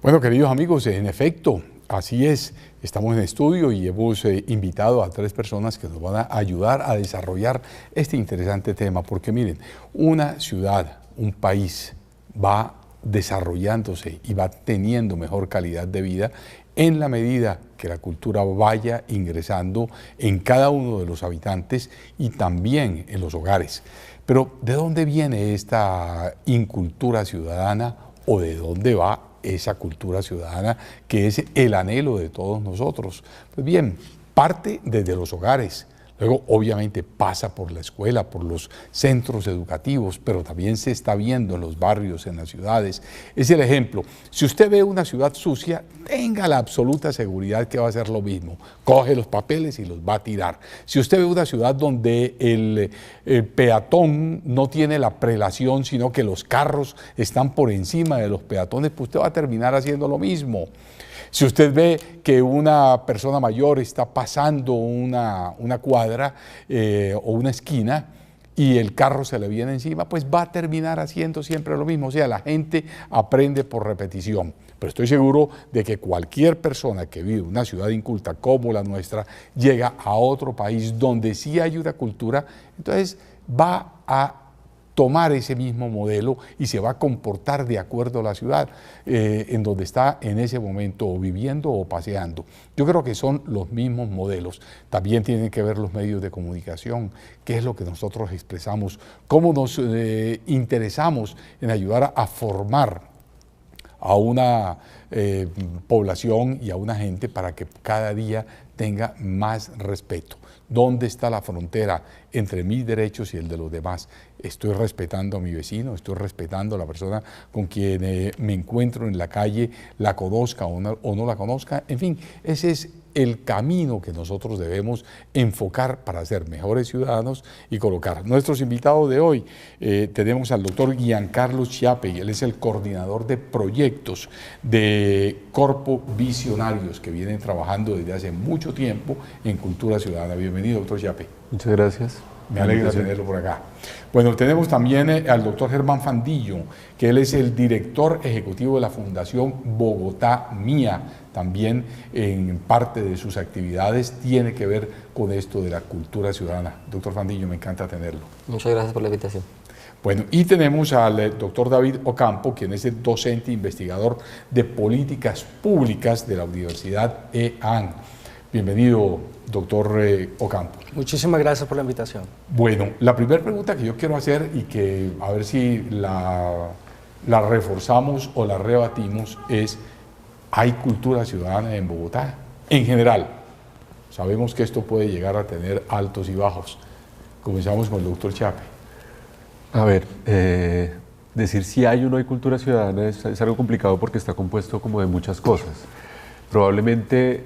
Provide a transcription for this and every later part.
Bueno, queridos amigos, en efecto, así es. Estamos en estudio y hemos invitado a 3 personas que nos van a ayudar a desarrollar este interesante tema. Porque miren, una ciudad, un país va desarrollándose y va teniendo mejor calidad de vida en la medida que la cultura vaya ingresando en cada uno de los habitantes y también en los hogares. Pero ¿de dónde viene esta incultura ciudadana o de dónde va esa cultura ciudadana que es el anhelo de todos nosotros? Pues bien, parte desde los hogares. Luego, obviamente, pasa por la escuela, por los centros educativos, pero también se está viendo en los barrios, en las ciudades. Es el ejemplo. Si usted ve una ciudad sucia, tenga la absoluta seguridad que va a hacer lo mismo. Coge los papeles y los va a tirar. Si usted ve una ciudad donde el peatón no tiene la prelación, sino que los carros están por encima de los peatones, pues usted va a terminar haciendo lo mismo. Si usted ve que una persona mayor está pasando una cuadra o una esquina y el carro se le viene encima, pues va a terminar haciendo siempre lo mismo. O sea, la gente aprende por repetición. Pero estoy seguro de que cualquier persona que vive en una ciudad inculta como la nuestra llega a otro país donde sí hay una cultura, entonces va a tomar ese mismo modelo y se va a comportar de acuerdo a la ciudad en donde está en ese momento o viviendo o paseando. Yo creo que son los mismos modelos. También tienen que ver los medios de comunicación, qué es lo que nosotros expresamos, cómo nos interesamos en ayudar a formar a una población y a una gente para que cada día tenga más respeto. ¿Dónde está la frontera entre mis derechos y el de los demás? Estoy respetando a mi vecino, estoy respetando a la persona con quien me encuentro en la calle, la conozca o no la conozca. En fin, ese es el camino que nosotros debemos enfocar para ser mejores ciudadanos y colocar. Nuestros invitados de hoy, tenemos al doctor Giancarlo Chiappe, él es el coordinador de proyectos de Corpo Visionarios que vienen trabajando desde hace mucho tiempo en cultura ciudadana. Bienvenido, doctor Chiappe. Muchas gracias. Me alegra tenerlo por acá. Bueno, tenemos también al doctor Germán Fandillo, que él es el director ejecutivo de la Fundación Bogotá Mía. También en parte de sus actividades tiene que ver con esto de la cultura ciudadana. Doctor Fandillo, me encanta tenerlo. Muchas gracias por la invitación. Bueno, y tenemos al doctor David Ocampo, quien es el docente investigador de políticas públicas de la Universidad EAN. Bienvenido, doctor Ocampo. Muchísimas gracias por la invitación. Bueno, la primera pregunta que yo quiero hacer y que a ver si la reforzamos o la rebatimos es: ¿hay cultura ciudadana en Bogotá? En general, sabemos que esto puede llegar a tener altos y bajos. Comenzamos con el doctor Chiappe. A ver, decir si hay o no hay cultura ciudadana es algo complicado porque está compuesto como de muchas cosas. Probablemente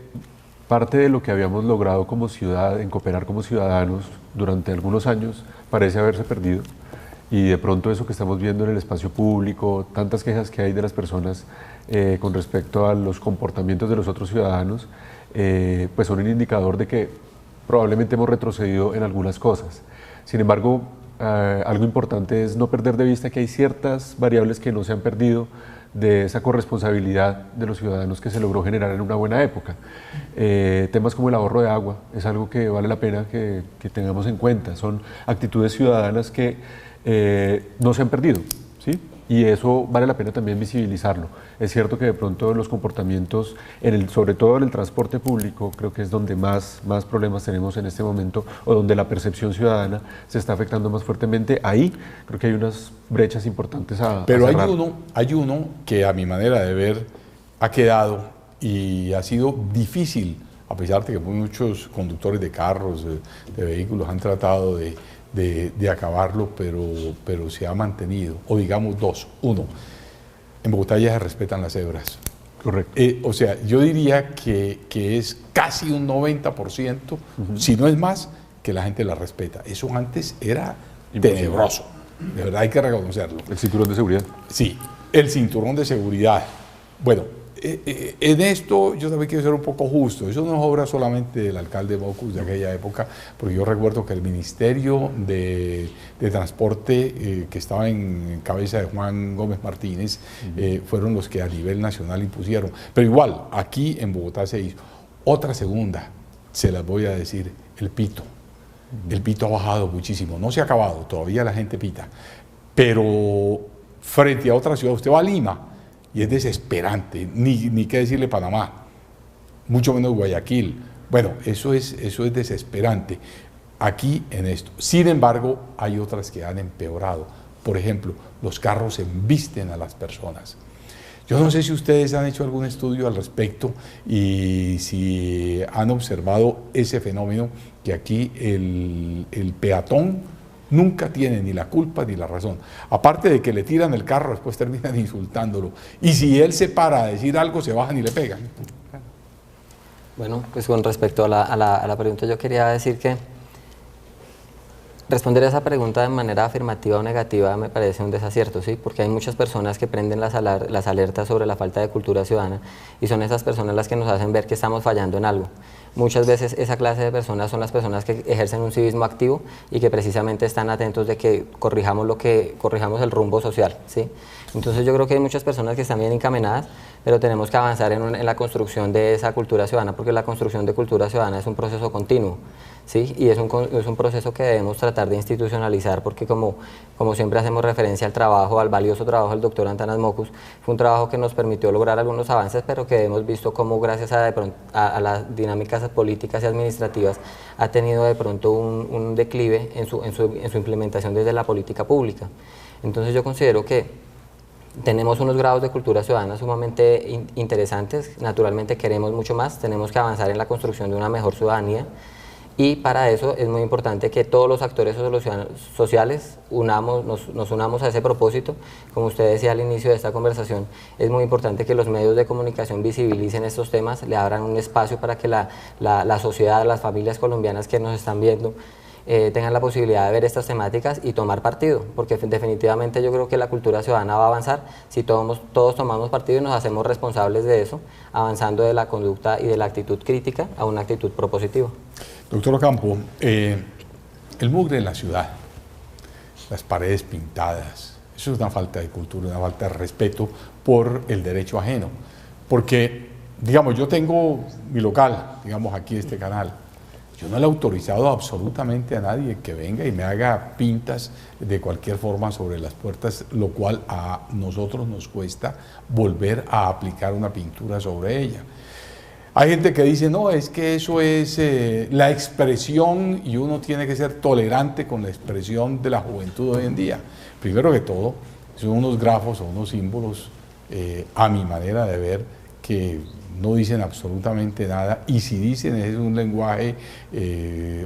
parte de lo que habíamos logrado como ciudad, en cooperar como ciudadanos durante algunos años, parece haberse perdido. Y de pronto eso que estamos viendo en el espacio público, tantas quejas que hay de las personas con respecto a los comportamientos de los otros ciudadanos, pues son un indicador de que probablemente hemos retrocedido en algunas cosas. Sin embargo, algo importante es no perder de vista que hay ciertas variables que no se han perdido de esa corresponsabilidad de los ciudadanos que se logró generar en una buena época. Temas como el ahorro de agua es algo que vale la pena que tengamos en cuenta. Son actitudes ciudadanas que no se han perdido, ¿sí? Y eso vale la pena también visibilizarlo. Es cierto que de pronto los comportamientos, sobre todo en el transporte público, creo que es donde más problemas tenemos en este momento, o donde la percepción ciudadana se está afectando más fuertemente. Ahí creo que hay unas brechas importantes a cerrar. Hay uno que a mi manera de ver ha quedado y ha sido difícil, a pesar de que muchos conductores de carros, de vehículos han tratado de acabarlo, pero se ha mantenido. O digamos dos. Uno, en Bogotá ya se respetan las cebras. Correcto. O sea, yo diría que es casi un 90%, si no es más, que la gente la respeta. Eso antes era tenebroso. De verdad hay que reconocerlo. ¿El cinturón de seguridad? Sí, el cinturón de seguridad. Bueno, En esto yo también quiero ser un poco justo. Eso no es obra solamente del alcalde Mocus de aquella época, porque yo recuerdo que el Ministerio de Transporte, que estaba en cabeza de Juan Gómez Martínez, fueron los que a nivel nacional impusieron. Pero igual, aquí en Bogotá se hizo. Otra segunda, se las voy a decir, el pito. El pito ha bajado muchísimo. No se ha acabado, todavía la gente pita. Pero frente a otra ciudad, usted va a Lima, y es desesperante, ni qué decirle Panamá, mucho menos Guayaquil. Bueno, eso es desesperante aquí en esto. Sin embargo, hay otras que han empeorado. Por ejemplo, los carros embisten a las personas. Yo no sé si ustedes han hecho algún estudio al respecto y si han observado ese fenómeno que aquí el peatón nunca tiene ni la culpa ni la razón. Aparte de que le tiran el carro, después terminan insultándolo. Y si él se para a decir algo, se bajan y le pegan. Bueno, pues con respecto a la pregunta, yo quería decir que responder a esa pregunta de manera afirmativa o negativa me parece un desacierto, ¿sí? Porque hay muchas personas que prenden las alertas sobre la falta de cultura ciudadana y son esas personas las que nos hacen ver que estamos fallando en algo. Muchas veces esa clase de personas son las personas que ejercen un civismo activo y que precisamente están atentos de que corrijamos el rumbo social, ¿sí? Entonces yo creo que hay muchas personas que están bien encaminadas, pero tenemos que avanzar en la construcción de esa cultura ciudadana, porque la construcción de cultura ciudadana es un proceso continuo, ¿sí? Y es un proceso que debemos tratar de institucionalizar, porque como siempre hacemos referencia al trabajo, al valioso trabajo del doctor Antanas Mocus, fue un trabajo que nos permitió lograr algunos avances, pero que hemos visto cómo gracias a las dinámicas políticas y administrativas ha tenido de pronto un declive en su implementación desde la política pública. Entonces yo considero que tenemos unos grados de cultura ciudadana sumamente interesantes, naturalmente queremos mucho más, tenemos que avanzar en la construcción de una mejor ciudadanía y para eso es muy importante que todos los actores sociales nos unamos a ese propósito. Como usted decía al inicio de esta conversación, es muy importante que los medios de comunicación visibilicen estos temas, le abran un espacio para que la sociedad, las familias colombianas que nos están viendo, tengan la posibilidad de ver estas temáticas y tomar partido, porque definitivamente yo creo que la cultura ciudadana va a avanzar si todos tomamos partido y nos hacemos responsables de eso, avanzando de la conducta y de la actitud crítica a una actitud propositiva. Doctor Ocampo, el mugre en la ciudad, las paredes pintadas, eso es una falta de cultura, una falta de respeto por el derecho ajeno, porque, digamos, yo tengo mi local, digamos aquí este canal, yo no le he autorizado absolutamente a nadie que venga y me haga pintas de cualquier forma sobre las puertas, lo cual a nosotros nos cuesta volver a aplicar una pintura sobre ella. Hay gente que dice, no, es que eso es la expresión y uno tiene que ser tolerante con la expresión de la juventud hoy en día. Primero que todo, son unos grafos o unos símbolos, a mi manera de ver, que no dicen absolutamente nada, y si dicen es un lenguaje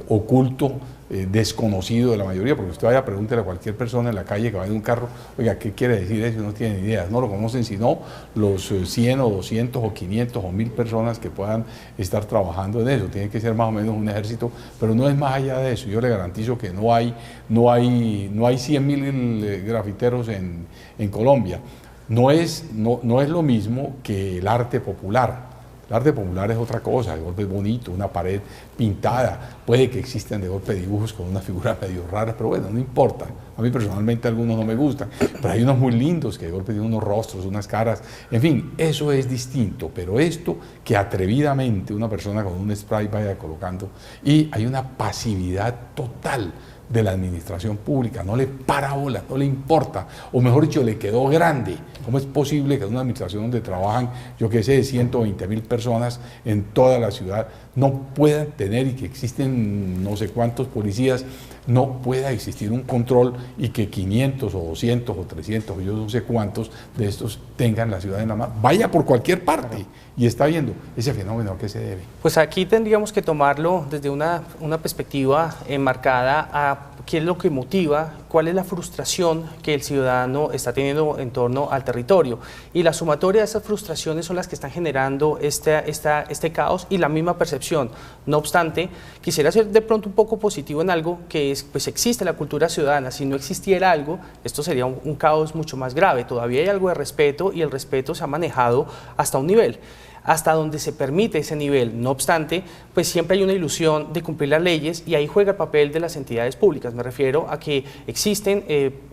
oculto, desconocido de la mayoría, porque usted vaya a preguntarle a cualquier persona en la calle que va en un carro, oiga, ¿qué quiere decir eso? No tienen idea, no lo conocen, sino los 100 o 200 o 500 o 1000 personas que puedan estar trabajando en eso. Tiene que ser más o menos un ejército, pero no es más allá de eso. Yo le garantizo que no hay 100.000 grafiteros en Colombia. No es lo mismo que el arte popular. El arte popular es otra cosa, de golpe es bonito, una pared pintada, puede que existan de golpe dibujos con unas figuras medio raras, pero bueno, no importa. A mí personalmente algunos no me gustan, pero hay unos muy lindos que de golpe tienen unos rostros, unas caras, en fin, eso es distinto, pero esto que atrevidamente una persona con un spray vaya colocando, y hay una pasividad total de la administración pública, no le para bola, no le importa, o mejor dicho, le quedó grande. ¿Cómo es posible que en una administración donde trabajan, yo qué sé, 120.000 personas en toda la ciudad, no puedan tener, y que existen no sé cuántos policías, no pueda existir un control y que 500 o 200 o 300 o yo no sé cuántos de estos tengan la ciudad en la mano? Vaya por cualquier parte y está viendo ese fenómeno, ¿a qué se debe? Pues aquí tendríamos que tomarlo desde una perspectiva enmarcada a qué es lo que motiva, cuál es la frustración que el ciudadano está teniendo en torno al territorio. Y la sumatoria de esas frustraciones son las que están generando este caos y la misma percepción. No obstante, quisiera ser de pronto un poco positivo en algo que es, pues existe la cultura ciudadana. Si no existiera algo, esto sería un caos mucho más grave. Todavía hay algo de respeto y el respeto se ha manejado hasta un nivel, hasta donde se permite ese nivel. No obstante, pues siempre hay una ilusión de cumplir las leyes y ahí juega el papel de las entidades públicas. Me refiero a que existen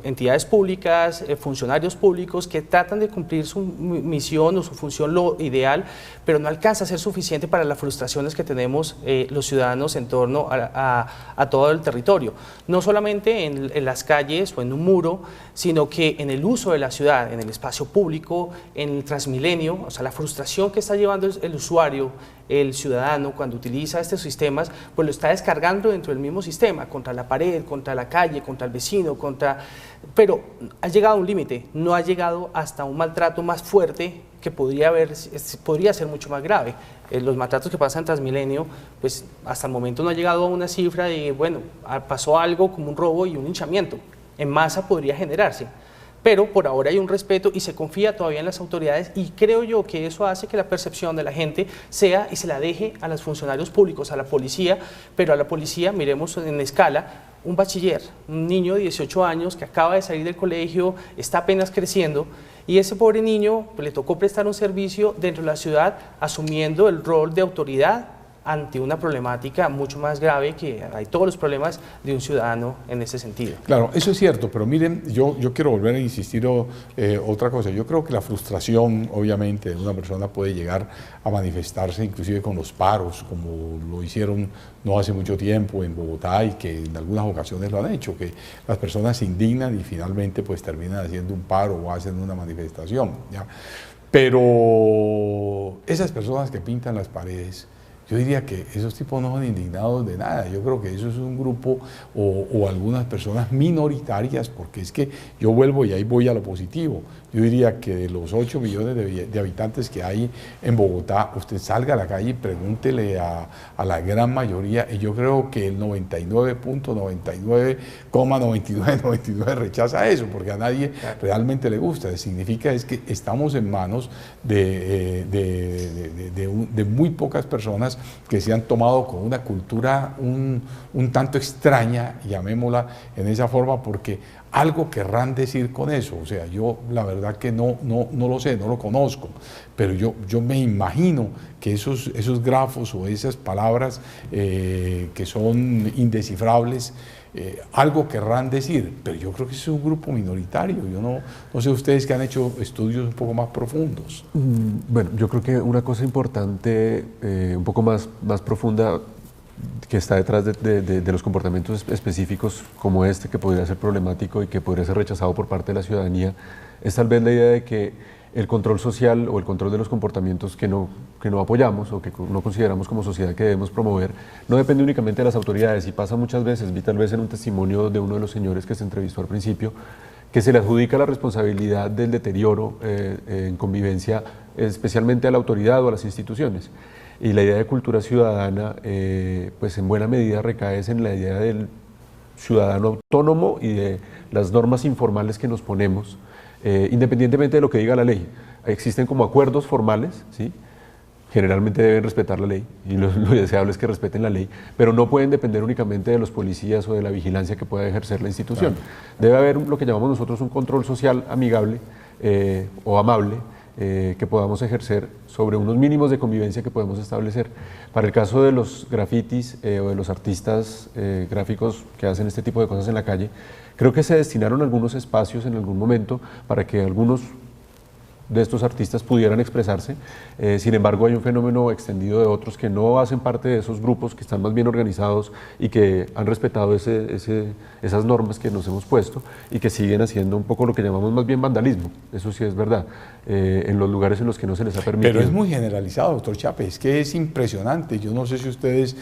entidades públicas, funcionarios públicos que tratan de cumplir su misión o su función lo ideal, pero no alcanza a ser suficiente para las frustraciones que tenemos los ciudadanos en torno a todo el territorio. No solamente en las calles o en un muro, sino que en el uso de la ciudad, en el espacio público, en el Transmilenio, o sea, la frustración que está llevando el usuario, el ciudadano, cuando utiliza estos sistemas, pues lo está descargando dentro del mismo sistema, contra la pared, contra la calle, contra el vecino, pero ha llegado a un límite, no ha llegado hasta un maltrato más fuerte que podría ser mucho más grave. Los maltratos que pasan en Transmilenio, pues hasta el momento no ha llegado a una cifra de, bueno, pasó algo como un robo y un linchamiento. En masa podría generarse, pero por ahora hay un respeto y se confía todavía en las autoridades y creo yo que eso hace que la percepción de la gente sea y se la deje a los funcionarios públicos, a la policía, pero a la policía, miremos en escala, un bachiller, un niño de 18 años que acaba de salir del colegio, está apenas creciendo y ese pobre niño pues, le tocó prestar un servicio dentro de la ciudad asumiendo el rol de autoridad ante una problemática mucho más grave que hay todos los problemas de un ciudadano en ese sentido. Claro, eso es cierto, pero miren, yo quiero volver a insistir otra cosa. Yo creo que la frustración, obviamente, de una persona puede llegar a manifestarse inclusive con los paros, como lo hicieron no hace mucho tiempo en Bogotá y que en algunas ocasiones lo han hecho, que las personas se indignan y finalmente pues terminan haciendo un paro o hacen una manifestación, ¿ya? Pero esas personas que pintan las paredes, yo diría que esos tipos no son indignados de nada. Yo creo que eso es un grupo o algunas personas minoritarias, porque es que yo vuelvo y ahí voy a lo positivo. Yo diría que de los 8 millones de habitantes que hay en Bogotá, usted salga a la calle y pregúntele a la gran mayoría, y yo creo que el 99.99,9999 rechaza eso, porque a nadie realmente le gusta. Significa es que estamos en manos de muy pocas personas que se han tomado con una cultura un tanto extraña, llamémosla en esa forma, porque algo querrán decir con eso. O sea, yo la verdad que no lo sé, no lo conozco, pero yo me imagino que esos grafos o esas palabras que son indescifrables, algo querrán decir, pero yo creo que es un grupo minoritario. Yo no sé ustedes que han hecho estudios un poco más profundos. Bueno, yo creo que una cosa importante, un poco más profunda, que está detrás de los comportamientos específicos como este, que podría ser problemático y que podría ser rechazado por parte de la ciudadanía, es tal vez la idea de que el control social o el control de los comportamientos que no apoyamos o que no consideramos como sociedad que debemos promover, no depende únicamente de las autoridades, y pasa muchas veces. Vi tal vez en un testimonio de uno de los señores que se entrevistó al principio, que se le adjudica la responsabilidad del deterioro en convivencia especialmente a la autoridad o a las instituciones. Y la idea de cultura ciudadana, pues en buena medida recae en la idea del ciudadano autónomo y de las normas informales que nos ponemos, independientemente de lo que diga la ley. Existen como acuerdos formales, ¿sí? Generalmente deben respetar la ley, y lo deseable es que respeten la ley, pero no pueden depender únicamente de los policías o de la vigilancia que pueda ejercer la institución. Claro. Debe haber lo que llamamos nosotros un control social amigable o amable, que podamos ejercer sobre unos mínimos de convivencia que podemos establecer. Para el caso de los grafitis o de los artistas gráficos que hacen este tipo de cosas en la calle, creo que se destinaron algunos espacios en algún momento para que algunos de estos artistas pudieran expresarse. Sin embargo, hay un fenómeno extendido de otros que no hacen parte de esos grupos, que están más bien organizados y que han respetado esas normas que nos hemos puesto, y que siguen haciendo un poco lo que llamamos más bien vandalismo. Eso sí es verdad, en los lugares en los que no se les ha permitido. Pero es muy generalizado, doctor Chape, es que es impresionante. Yo no sé si ustedes,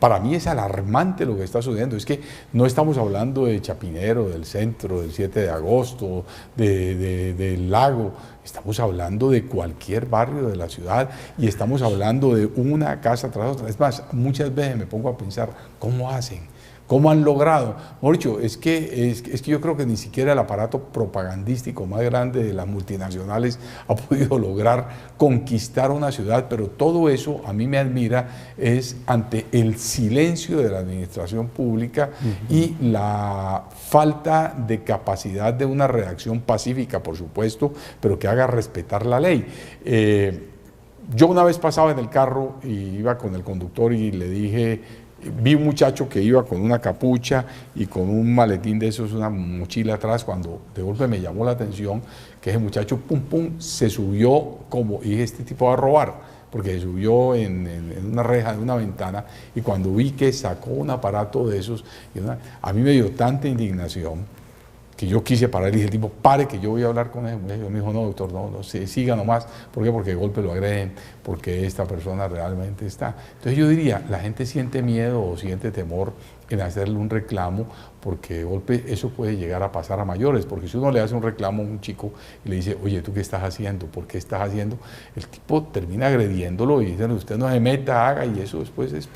para mí es alarmante lo que está sucediendo. Es que no estamos hablando de Chapinero, del centro, del 7 de agosto, del Lago. Estamos hablando de cualquier barrio de la ciudad y estamos hablando de una casa tras otra. Es más, muchas veces me pongo a pensar, ¿cómo hacen? ¿Cómo han logrado? Mejor dicho, es que yo creo que ni siquiera el aparato propagandístico más grande de las multinacionales ha podido lograr conquistar una ciudad, pero todo eso a mí me admira es ante el silencio de la administración pública y la falta de capacidad de una reacción pacífica, por supuesto, pero que haga respetar la ley. Yo una vez pasaba en el carro y iba con el conductor y le dije, vi un muchacho que iba con una capucha y con un maletín de esos, una mochila atrás, cuando de golpe me llamó la atención que ese muchacho, pum, pum, se subió como, y dije, este tipo va a robar, porque se subió en una reja de una ventana, y cuando vi que sacó un aparato de esos, a mí me dio tanta indignación que yo quise parar y dije, tipo, pare que yo voy a hablar con él. Me dijo, no, doctor, no, siga nomás. ¿Por qué? Porque de golpe lo agreden, porque esta persona realmente está. Entonces yo diría, la gente siente miedo o siente temor en hacerle un reclamo, porque de golpe eso puede llegar a pasar a mayores, porque si uno le hace un reclamo a un chico y le dice, oye, ¿tú qué estás haciendo? ¿Por qué estás haciendo? El tipo termina agrediéndolo y dice, usted no se meta, haga, y eso después es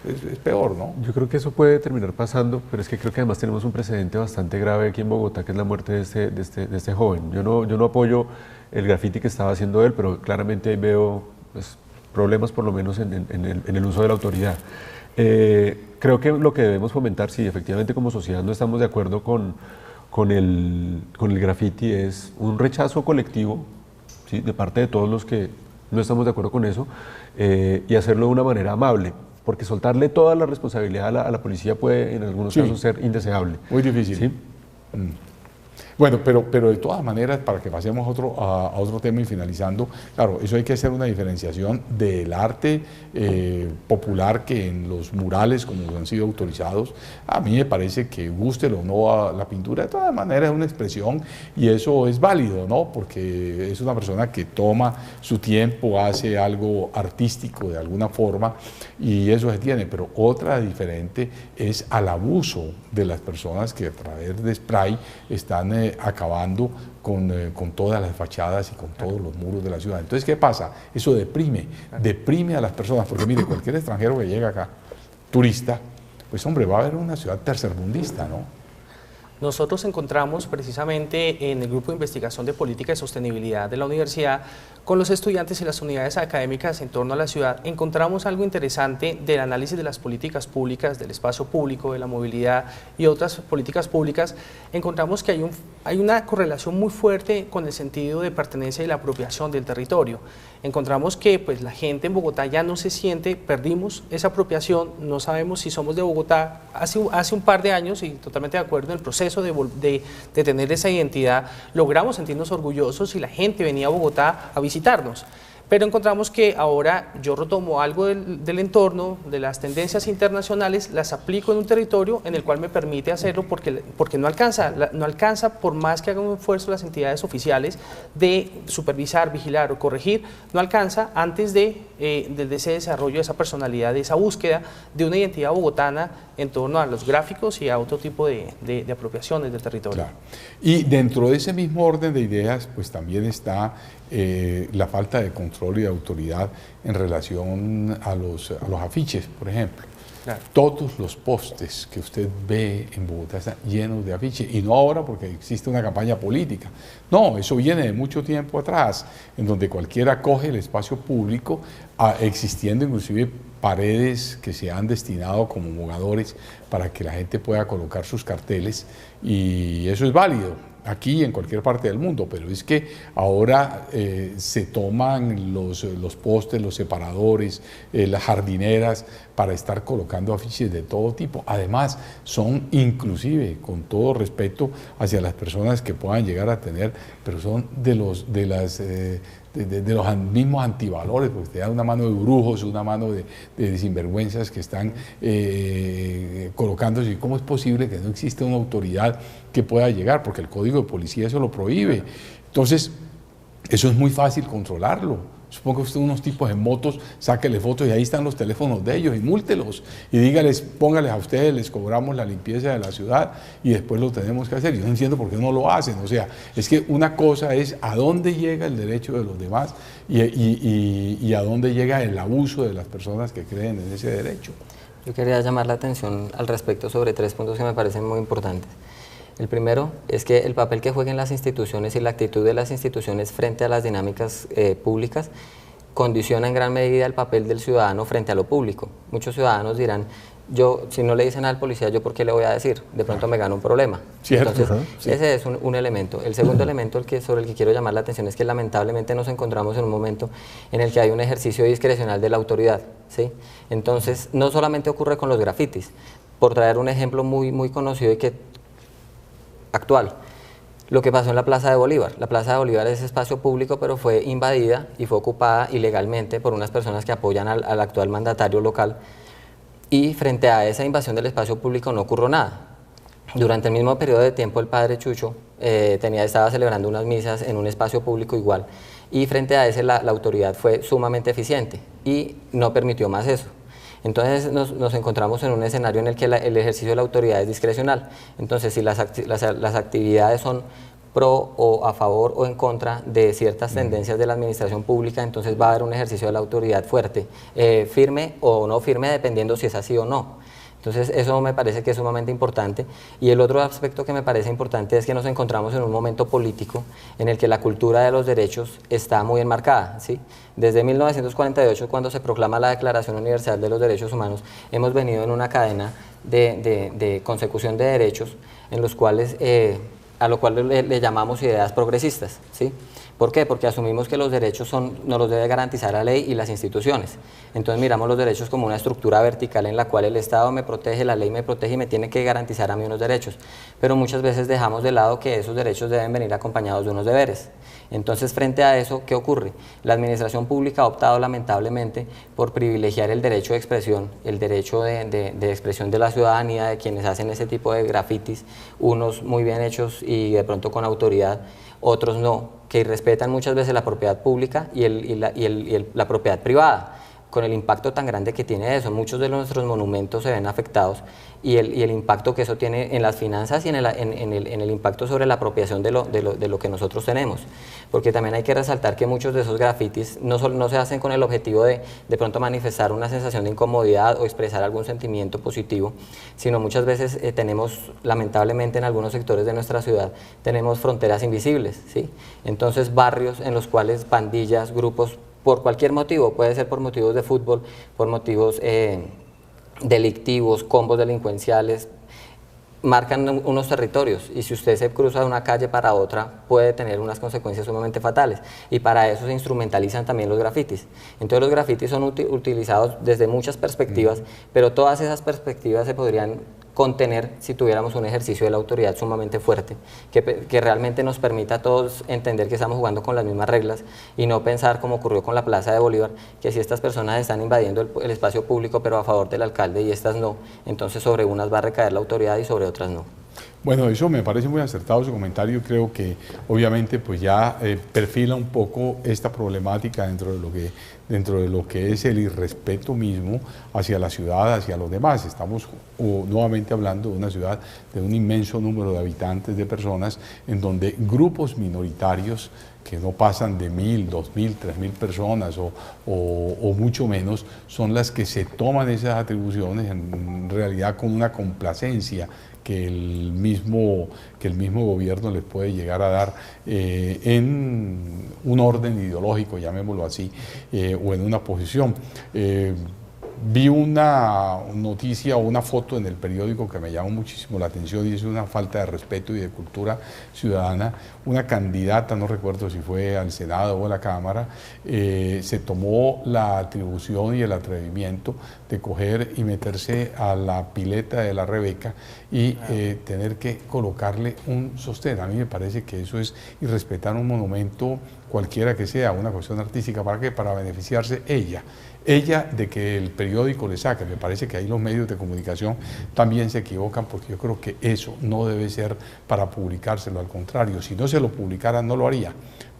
peor, ¿no? Yo creo que eso puede terminar pasando, pero es que creo que además tenemos un precedente bastante grave aquí en Bogotá, que es la muerte de este joven. Yo no apoyo el graffiti que estaba haciendo él, pero claramente ahí veo pues, problemas por lo menos en el uso de la autoridad. Creo que lo que debemos fomentar, si efectivamente como sociedad no estamos de acuerdo con el graffiti, es un rechazo colectivo, ¿sí?, de parte de todos los que no estamos de acuerdo con eso, y hacerlo de una manera amable, porque soltarle toda la responsabilidad a la policía puede en algunos casos ser indeseable. Muy difícil. ¿Sí? Bueno, pero de todas maneras, para que pasemos a otro tema y finalizando, claro, eso hay que hacer una diferenciación del arte popular, que en los murales, como han sido autorizados, a mí me parece que guste o no la pintura, de todas maneras es una expresión y eso es válido, ¿no? Porque es una persona que toma su tiempo, hace algo artístico de alguna forma y eso se tiene, pero otra diferente es al abuso de las personas que a través de spray están acabando con todas las fachadas y con todos los muros de la ciudad. Entonces, ¿qué pasa? Eso deprime a las personas, porque mire, cualquier extranjero que llega acá, turista, pues hombre, va a haber una ciudad tercermundista, ¿no? Nosotros encontramos precisamente en el Grupo de Investigación de Política y Sostenibilidad de la universidad, con los estudiantes y las unidades académicas en torno a la ciudad, encontramos algo interesante del análisis de las políticas públicas, del espacio público, de la movilidad y otras políticas públicas. Encontramos que hay una correlación muy fuerte con el sentido de pertenencia y la apropiación del territorio. Encontramos que pues, la gente en Bogotá ya no se siente, perdimos esa apropiación, no sabemos si somos de Bogotá. Hace un par de años, y totalmente de acuerdo, en el proceso de tener esa identidad, logramos sentirnos orgullosos y la gente venía a Bogotá a visitarnos. Pero encontramos que ahora yo retomo algo del entorno, de las tendencias internacionales, las aplico en un territorio en el cual me permite hacerlo porque no alcanza por más que hagan un esfuerzo las entidades oficiales de supervisar, vigilar o corregir, no alcanza antes de ese desarrollo, de esa personalidad, de esa búsqueda de una identidad bogotana en torno a los gráficos y a otro tipo de apropiaciones del territorio. Claro. Y dentro de ese mismo orden de ideas, pues también está la falta de control y de autoridad en relación a los afiches, por ejemplo. Claro. Todos los postes que usted ve en Bogotá están llenos de afiches, y no ahora porque existe una campaña política. No, eso viene de mucho tiempo atrás, en donde cualquiera coge el espacio público, existiendo inclusive paredes que se han destinado como mogadores para que la gente pueda colocar sus carteles, y eso es válido aquí y en cualquier parte del mundo, pero es que ahora se toman los postes, los separadores, las jardineras para estar colocando afiches de todo tipo. Además, son inclusive, con todo respeto hacia las personas que puedan llegar a tener, pero son de los mismos antivalores, porque te dan una mano de brujos, una mano de sinvergüenzas que están colocándose. ¿Cómo es posible que no exista una autoridad que pueda llegar? Porque el Código de Policía eso lo prohíbe. Entonces, eso es muy fácil controlarlo. Supongo que usted unos tipos en motos, sáquele fotos y ahí están los teléfonos de ellos y múltelos y dígales, póngales a ustedes, les cobramos la limpieza de la ciudad y después lo tenemos que hacer. Yo no entiendo por qué no lo hacen. O sea, es que una cosa es a dónde llega el derecho de los demás y a dónde llega el abuso de las personas que creen en ese derecho. Yo quería llamar la atención al respecto sobre 3 puntos que me parecen muy importantes. El primero es que el papel que jueguen las instituciones y la actitud de las instituciones frente a las dinámicas públicas condiciona en gran medida el papel del ciudadano frente a lo público. Muchos ciudadanos dirán, yo, si no le dicen al policía, ¿yo por qué le voy a decir? De pronto me gano un problema. Cierto. Entonces, ese es un elemento. El segundo elemento sobre el que quiero llamar la atención es que lamentablemente nos encontramos en un momento en el que hay un ejercicio discrecional de la autoridad, ¿sí? Entonces, no solamente ocurre con los grafitis. Por traer un ejemplo muy conocido y que actual, lo que pasó en la Plaza de Bolívar. La Plaza de Bolívar es espacio público, pero fue invadida y fue ocupada ilegalmente por unas personas que apoyan al actual mandatario local, y frente a esa invasión del espacio público no ocurrió nada. Durante el mismo periodo de tiempo el padre Chucho estaba celebrando unas misas en un espacio público igual, y frente a ese la autoridad fue sumamente eficiente y no permitió más eso. Entonces nos encontramos en un escenario en el que el ejercicio de la autoridad es discrecional. Entonces, si las actividades son pro o a favor o en contra de ciertas tendencias de la administración pública, entonces va a haber un ejercicio de la autoridad fuerte, firme o no firme, dependiendo si es así o no. Entonces eso me parece que es sumamente importante. Y el otro aspecto que me parece importante es que nos encontramos en un momento político en el que la cultura de los derechos está muy enmarcada, ¿sí? Desde 1948, cuando se proclama la Declaración Universal de los Derechos Humanos, hemos venido en una cadena de consecución de derechos en los cuales a lo cual le llamamos ideas progresistas, ¿sí? ¿Por qué? Porque asumimos que los derechos nos los debe garantizar la ley y las instituciones. Entonces miramos los derechos como una estructura vertical en la cual el Estado me protege, la ley me protege y me tiene que garantizar a mí unos derechos. Pero muchas veces dejamos de lado que esos derechos deben venir acompañados de unos deberes. Entonces, frente a eso, ¿qué ocurre? La administración pública ha optado lamentablemente por privilegiar el derecho de expresión, el derecho de expresión de la ciudadanía, de quienes hacen ese tipo de grafitis, unos muy bien hechos y de pronto con autoridad, otros no, que irrespetan muchas veces la propiedad pública y la propiedad privada, con el impacto tan grande que tiene eso. Muchos de nuestros monumentos se ven afectados y el impacto que eso tiene en las finanzas y en el impacto sobre la apropiación de lo que nosotros tenemos. Porque también hay que resaltar que muchos de esos grafitis no se hacen con el objetivo de pronto manifestar una sensación de incomodidad o expresar algún sentimiento positivo, sino muchas veces tenemos, lamentablemente en algunos sectores de nuestra ciudad, tenemos fronteras invisibles, ¿sí? Entonces barrios en los cuales pandillas, grupos, por cualquier motivo, puede ser por motivos de fútbol, por motivos delictivos, combos delincuenciales, marcan unos territorios y si usted se cruza de una calle para otra puede tener unas consecuencias sumamente fatales, y para eso se instrumentalizan también los grafitis. Entonces los grafitis son utilizados desde muchas perspectivas, pero todas esas perspectivas se podrían contener si tuviéramos un ejercicio de la autoridad sumamente fuerte, que realmente nos permita a todos entender que estamos jugando con las mismas reglas y no pensar como ocurrió con la Plaza de Bolívar, que si estas personas están invadiendo el espacio público pero a favor del alcalde y estas no, entonces sobre unas va a recaer la autoridad y sobre otras no. Bueno, eso me parece muy acertado su comentario. Creo que obviamente pues ya perfila un poco esta problemática dentro de lo que es el irrespeto mismo hacia la ciudad, hacia los demás. Estamos nuevamente hablando de una ciudad de un inmenso número de habitantes, de personas, en donde grupos minoritarios que no pasan de 1.000, 2.000, 3.000 personas o mucho menos, son las que se toman esas atribuciones en realidad con una complacencia que el mismo gobierno les puede llegar a dar en un orden ideológico, llamémoslo así, o en una posición. Vi una noticia o una foto en el periódico que me llamó muchísimo la atención y es una falta de respeto y de cultura ciudadana. Una candidata, no recuerdo si fue al Senado o a la Cámara, se tomó la atribución y el atrevimiento de coger y meterse a la pileta de la Rebeca y tener que colocarle un sostén. A mí me parece que eso es irrespetar un monumento cualquiera que sea, una cuestión artística. ¿Para qué? Para beneficiarse ella de que el periódico le saque. Me parece que ahí los medios de comunicación también se equivocan, porque yo creo que eso no debe ser para publicárselo, al contrario, si no se lo publicara no lo haría,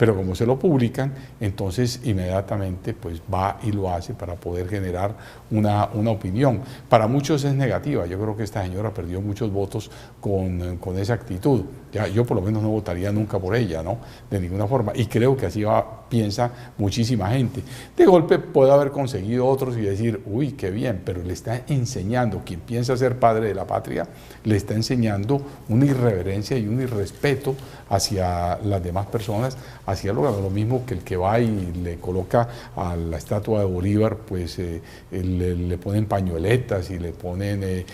pero como se lo publican, entonces inmediatamente pues va y lo hace para poder generar una opinión. Para muchos es negativa, yo creo que esta señora perdió muchos votos con esa actitud. Ya, yo por lo menos no votaría nunca por ella, ¿no? De ninguna forma, y creo que así piensa muchísima gente. De golpe puede haber conseguido otros y decir, uy, qué bien, pero le está enseñando, quien piensa ser padre de la patria, le está enseñando una irreverencia y un irrespeto hacia las demás personas, hacia lo mismo que el que va y le coloca a la estatua de Bolívar, pues le ponen pañoletas y le ponen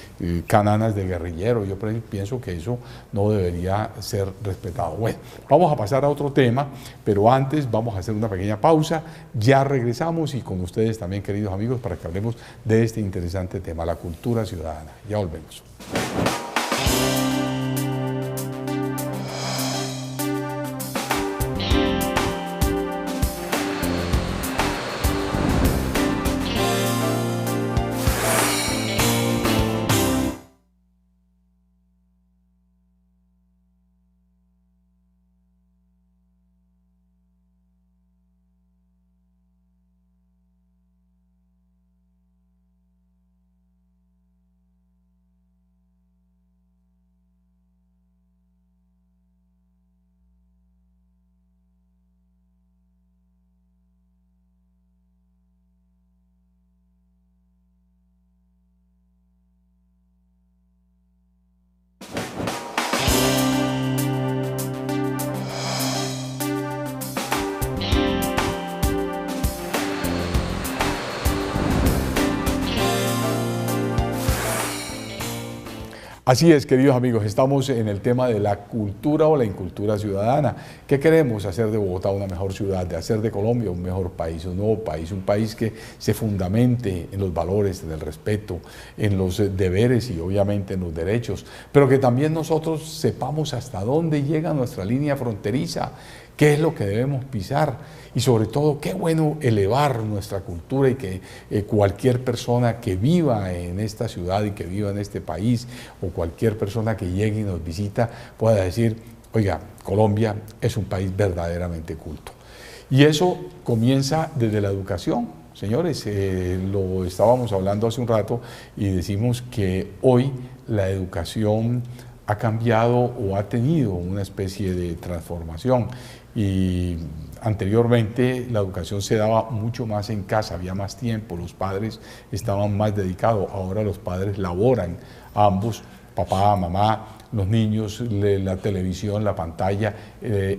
cananas de guerrillero. Yo pienso que eso no debería ser respetado. Bueno, vamos a pasar a otro tema, pero antes vamos a hacer una pequeña pausa, ya regresamos y con ustedes también, queridos amigos, para que hablemos de este interesante tema, la cultura ciudadana. Ya volvemos. Así es, queridos amigos, estamos en el tema de la cultura o la incultura ciudadana. ¿Qué queremos hacer de Bogotá una mejor ciudad, de hacer de Colombia un mejor país, un nuevo país, un país que se fundamente en los valores, en el respeto, en los deberes y obviamente en los derechos, pero que también nosotros sepamos hasta dónde llega nuestra línea fronteriza, qué es lo que debemos pisar y sobre todo qué bueno elevar nuestra cultura y que cualquier persona que viva en esta ciudad y que viva en este país o cualquier persona que llegue y nos visita pueda decir, oiga, Colombia es un país verdaderamente culto. Y eso comienza desde la educación. Señores, lo estábamos hablando hace un rato y decimos que hoy la educación ha cambiado o ha tenido una especie de transformación. Y anteriormente la educación se daba mucho más en casa, había más tiempo, los padres estaban más dedicados, ahora los padres laboran, ambos, papá, mamá, los niños, la televisión, la pantalla,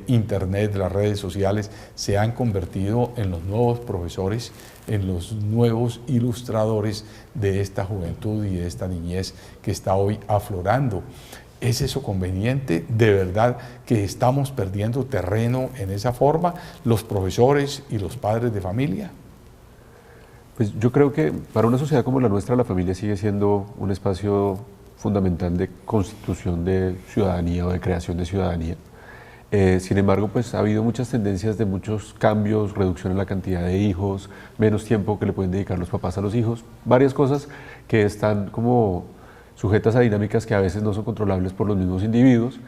internet, las redes sociales, se han convertido en los nuevos profesores, en los nuevos ilustradores de esta juventud y de esta niñez que está hoy aflorando. ¿Es eso conveniente? ¿De verdad que estamos perdiendo terreno en esa forma, los profesores y los padres de familia? Pues yo creo que para una sociedad como la nuestra, la familia sigue siendo un espacio fundamental de constitución de ciudadanía o de creación de ciudadanía. Sin embargo, pues ha habido muchas tendencias de muchos cambios, reducción en la cantidad de hijos, menos tiempo que le pueden dedicar los papás a los hijos, varias cosas que están como sujetas a dinámicas que a veces no son controlables por los mismos individuos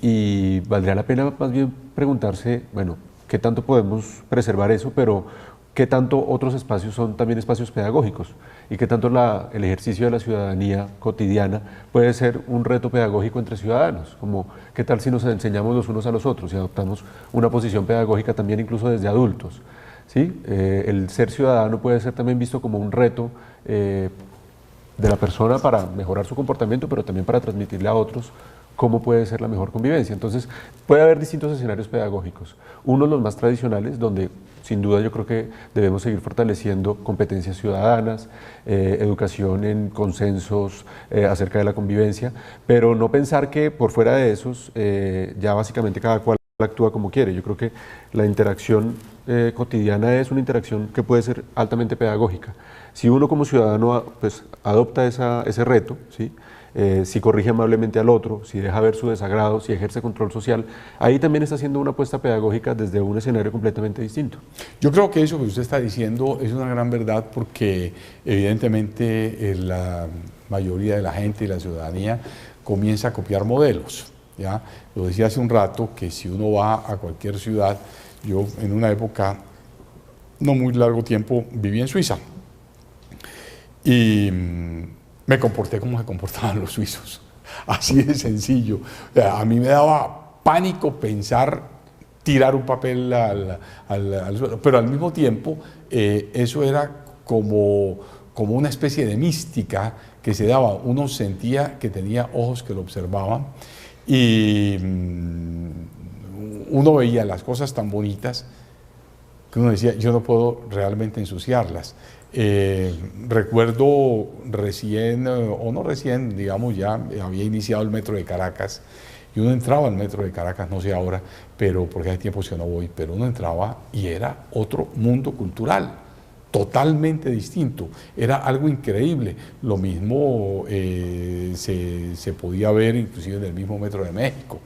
y valdría la pena más bien preguntarse, bueno, ¿qué tanto podemos preservar eso, pero qué tanto otros espacios son también espacios pedagógicos y qué tanto el ejercicio de la ciudadanía cotidiana puede ser un reto pedagógico entre ciudadanos, como qué tal si nos enseñamos los unos a los otros y adoptamos una posición pedagógica también incluso desde adultos, ¿sí? El ser ciudadano puede ser también visto como un reto de la persona para mejorar su comportamiento, pero también para transmitirle a otros cómo puede ser la mejor convivencia. Entonces, puede haber distintos escenarios pedagógicos. Unos los más tradicionales, donde sin duda yo creo que debemos seguir fortaleciendo competencias ciudadanas, educación en consensos acerca de la convivencia, pero no pensar que por fuera de esos ya básicamente cada cual actúa como quiere. Yo creo que la interacción cotidiana es una interacción que puede ser altamente pedagógica. Si uno como ciudadano pues, adopta ese reto, ¿sí? Si corrige amablemente al otro, si deja ver su desagrado, si ejerce control social, ahí también está haciendo una apuesta pedagógica desde un escenario completamente distinto. Yo creo que eso que usted está diciendo es una gran verdad porque evidentemente la mayoría de la gente y la ciudadanía comienza a copiar modelos. ¿ya? Lo decía hace un rato, que si uno va a cualquier ciudad, yo en una época, no muy largo tiempo, viví en Suiza y me comporté como se comportaban los suizos, así de sencillo. O sea, a mí me daba pánico pensar tirar un papel al suelo, pero al mismo tiempo eso era como una especie de mística que se daba. Uno sentía que tenía ojos que lo observaban y uno veía las cosas tan bonitas que uno decía, yo no puedo realmente ensuciarlas. Recuerdo recién, o no recién, digamos, ya había iniciado el metro de Caracas y uno entraba al metro de Caracas, no sé ahora, pero porque hace tiempo que no voy, pero uno entraba y era otro mundo cultural, totalmente distinto, era algo increíble. Lo mismo se podía ver inclusive en el mismo metro de México.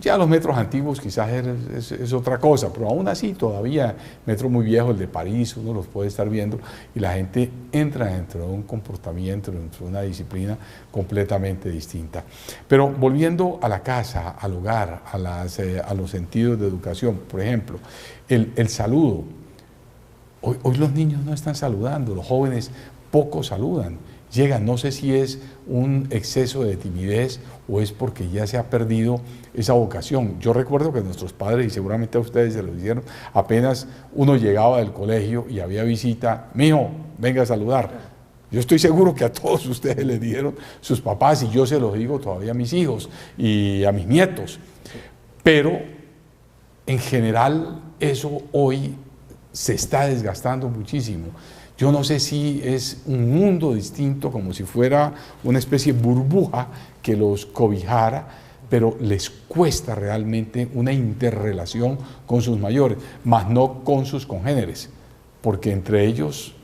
Ya los metros antiguos quizás es otra cosa, pero aún así todavía metro muy viejo, el de París, uno los puede estar viendo y la gente entra dentro de un comportamiento, dentro de una disciplina completamente distinta. Pero volviendo a la casa, al hogar, a los sentidos de educación, por ejemplo, el saludo. Hoy los niños no están saludando, los jóvenes poco saludan. Llegan, no sé si es un exceso de timidez o es porque ya se ha perdido esa vocación. Yo recuerdo que nuestros padres, y seguramente a ustedes se lo hicieron, apenas uno llegaba del colegio y había visita, mijo, venga a saludar. Yo estoy seguro que a todos ustedes les dieron sus papás y yo se los digo todavía a mis hijos y a mis nietos. Pero en general eso hoy se está desgastando muchísimo. Yo no sé si es un mundo distinto, como si fuera una especie de burbuja que los cobijara, pero les cuesta realmente una interrelación con sus mayores, más no con sus congéneres, porque entre ellos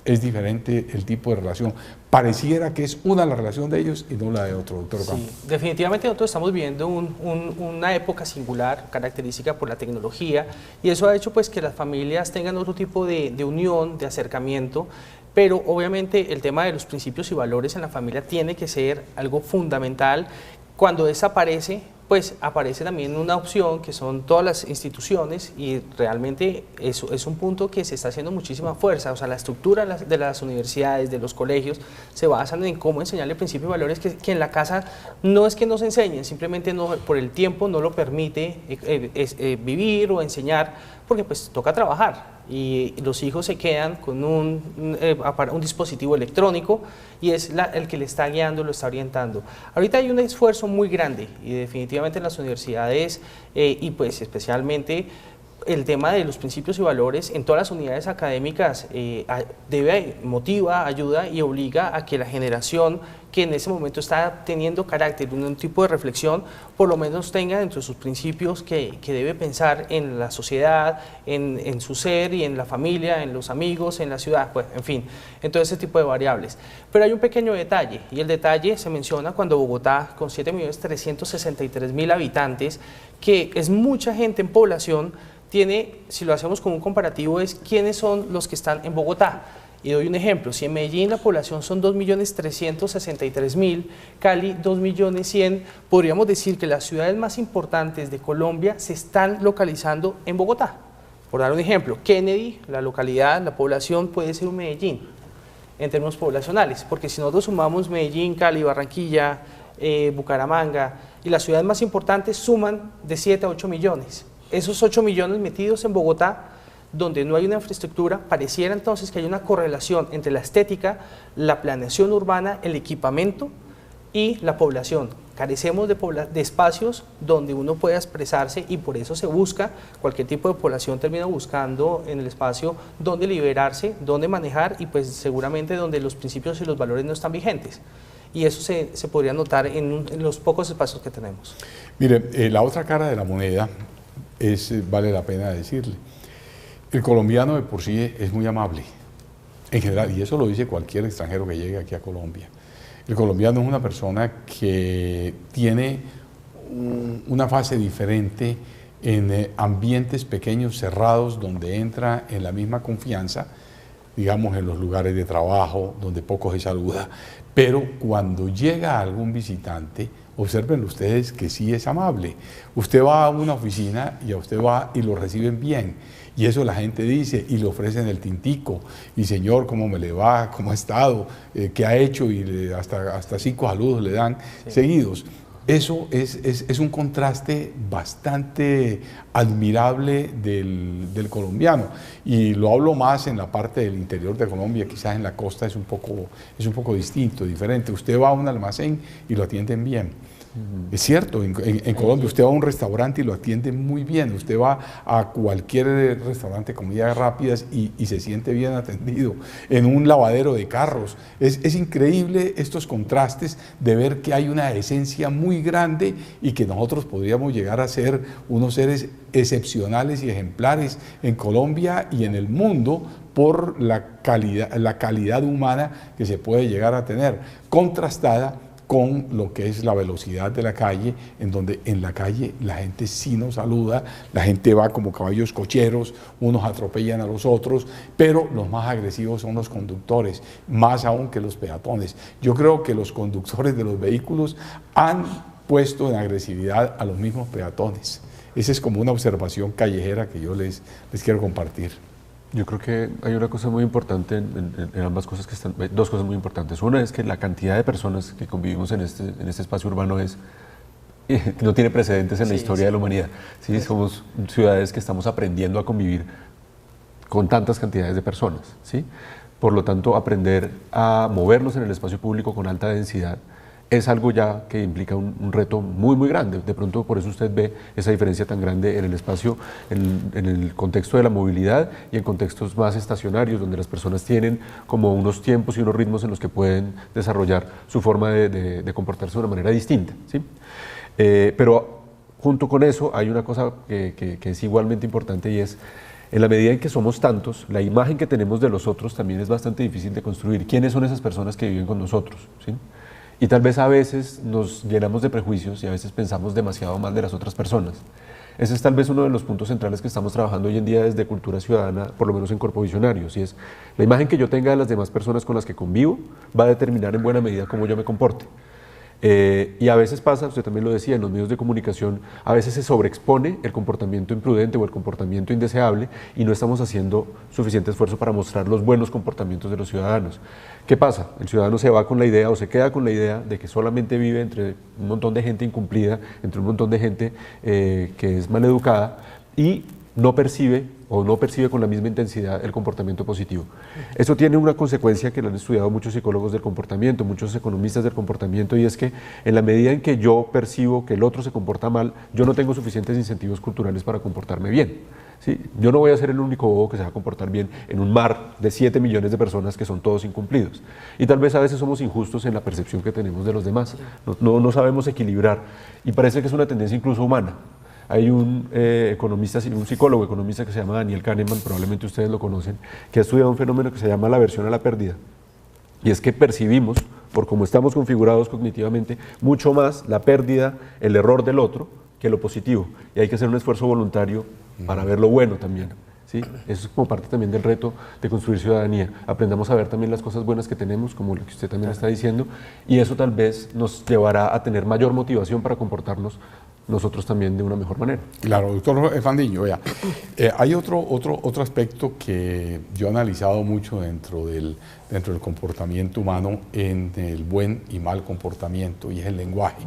es diferente el tipo de relación. Pareciera que es una la relación de ellos y no la de otro, doctor Ocampo. Sí, definitivamente nosotros estamos viviendo una época singular, característica por la tecnología, y eso ha hecho pues que las familias tengan otro tipo de unión, de acercamiento, pero obviamente el tema de los principios y valores en la familia tiene que ser algo fundamental. Cuando desaparece, pues aparece también una opción que son todas las instituciones y realmente eso es un punto que se está haciendo muchísima fuerza. O sea, la estructura de las universidades, de los colegios, se basan en cómo enseñarle principios y valores que en la casa no es que no se enseñen, simplemente no, por el tiempo no lo permite vivir o enseñar, porque pues toca trabajar. Y los hijos se quedan con un dispositivo electrónico y es el que le está guiando, lo está orientando. Ahorita hay un esfuerzo muy grande y definitivamente en las universidades y pues especialmente el tema de los principios y valores en todas las unidades académicas motiva, ayuda y obliga a que la generación que en ese momento está teniendo carácter, un tipo de reflexión, por lo menos tenga dentro de sus principios que debe pensar en la sociedad, en su ser y en la familia, en los amigos, en la ciudad, pues, en fin, en todo ese tipo de variables. Pero hay un pequeño detalle, y el detalle se menciona cuando Bogotá, con 7.363.000 habitantes, que es mucha gente en población, tiene, si lo hacemos con un comparativo, es quiénes son los que están en Bogotá. Y doy un ejemplo, si en Medellín la población son 2.363.000, Cali 2.100.000, podríamos decir que las ciudades más importantes de Colombia se están localizando en Bogotá. Por dar un ejemplo, Kennedy, la localidad, la población puede ser un Medellín en términos poblacionales, porque si nosotros sumamos Medellín, Cali, Barranquilla, Bucaramanga, y las ciudades más importantes suman de 7 a 8 millones. Esos 8 millones metidos en Bogotá, donde no hay una infraestructura, pareciera entonces que hay una correlación entre la estética, la planeación urbana, el equipamiento y la población. Carecemos de espacios donde uno pueda expresarse y por eso se busca, cualquier tipo de población termina buscando en el espacio donde liberarse, donde manejar y pues seguramente donde los principios y los valores no están vigentes. Y eso se podría notar en los pocos espacios que tenemos. Mire, la otra cara de la moneda vale la pena decirle. El colombiano de por sí es muy amable, en general, y eso lo dice cualquier extranjero que llegue aquí a Colombia. El colombiano es una persona que tiene una fase diferente en ambientes pequeños, cerrados, donde entra en la misma confianza, digamos en los lugares de trabajo, donde poco se saluda, pero cuando llega algún visitante, observen ustedes que sí es amable. Usted va a una oficina y a usted va y lo reciben bien. Y eso la gente dice y le ofrecen el tintico. Y señor, ¿cómo me le va? ¿Cómo ha estado? ¿Qué ha hecho? Y hasta 5 saludos le dan seguidos. Eso es un contraste bastante admirable del colombiano, y lo hablo más en la parte del interior de Colombia. Quizás en la costa es un poco distinto, diferente. Usted va a un almacén y lo atienden bien. Es cierto, en Colombia usted va a un restaurante y lo atienden muy bien. Usted va a cualquier restaurante de comidas rápidas y se siente bien atendido. En un lavadero de carros. Es increíble estos contrastes de ver que hay una esencia muy grande y que nosotros podríamos llegar a ser unos seres excepcionales y ejemplares en Colombia y en el mundo por la calidad humana que se puede llegar a tener, contrastada con lo que es la velocidad de la calle, en donde en la calle la gente sí nos saluda, la gente va como caballos cocheros, unos atropellan a los otros, pero los más agresivos son los conductores, más aún que los peatones. Yo creo que los conductores de los vehículos han puesto en agresividad a los mismos peatones. Esa es como una observación callejera que yo les quiero compartir. Yo creo que hay una cosa muy importante en ambas cosas que están, dos cosas muy importantes. Una es que la cantidad de personas que convivimos en este espacio urbano no tiene precedentes en la historia de la humanidad. ¿Sí? Somos ciudades que estamos aprendiendo a convivir con tantas cantidades de personas, ¿sí? Por lo tanto, aprender a movernos en el espacio público con alta densidad es algo ya que implica un reto muy, muy grande. De pronto, por eso usted ve esa diferencia tan grande en el espacio, en el contexto de la movilidad y en contextos más estacionarios, donde las personas tienen como unos tiempos y unos ritmos en los que pueden desarrollar su forma de comportarse de una manera distinta, ¿sí? Pero junto con eso hay una cosa que es igualmente importante, y es, en la medida en que somos tantos, la imagen que tenemos de los otros también es bastante difícil de construir. ¿Quiénes son esas personas que viven con nosotros? ¿Sí? Y tal vez a veces nos llenamos de prejuicios y a veces pensamos demasiado mal de las otras personas. Ese es tal vez uno de los puntos centrales que estamos trabajando hoy en día desde Cultura Ciudadana, por lo menos en Corpo Visionarios, y es la imagen que yo tenga de las demás personas con las que convivo va a determinar en buena medida cómo yo me comporte. Y a veces pasa, usted también lo decía, en los medios de comunicación a veces se sobreexpone el comportamiento imprudente o el comportamiento indeseable y no estamos haciendo suficiente esfuerzo para mostrar los buenos comportamientos de los ciudadanos. ¿Qué pasa? El ciudadano se va con la idea o se queda con la idea de que solamente vive entre un montón de gente incumplida, entre un montón de gente que es maleducada, y no percibe con la misma intensidad el comportamiento positivo. Eso tiene una consecuencia que lo han estudiado muchos psicólogos del comportamiento, muchos economistas del comportamiento, y es que en la medida en que yo percibo que el otro se comporta mal, yo no tengo suficientes incentivos culturales para comportarme bien. ¿Sí? Yo no voy a ser el único bobo que se va a comportar bien en un mar de 7 millones de personas que son todos incumplidos. Y tal vez a veces somos injustos en la percepción que tenemos de los demás. No sabemos equilibrar, y parece que es una tendencia incluso humana. Hay un psicólogo economista que se llama Daniel Kahneman, probablemente ustedes lo conocen, que ha estudiado un fenómeno que se llama la aversión a la pérdida. Y es que percibimos, por cómo estamos configurados cognitivamente, mucho más la pérdida, el error del otro, que lo positivo. Y hay que hacer un esfuerzo voluntario para ver lo bueno también. ¿Sí? Eso es como parte también del reto de construir ciudadanía. Aprendamos a ver también las cosas buenas que tenemos, como lo que usted también está diciendo, y eso tal vez nos llevará a tener mayor motivación para comportarnos nosotros también de una mejor manera. Claro, doctor Fandiño, vea, hay otro aspecto que yo he analizado mucho dentro del comportamiento humano, en el buen y mal comportamiento, y es el lenguaje.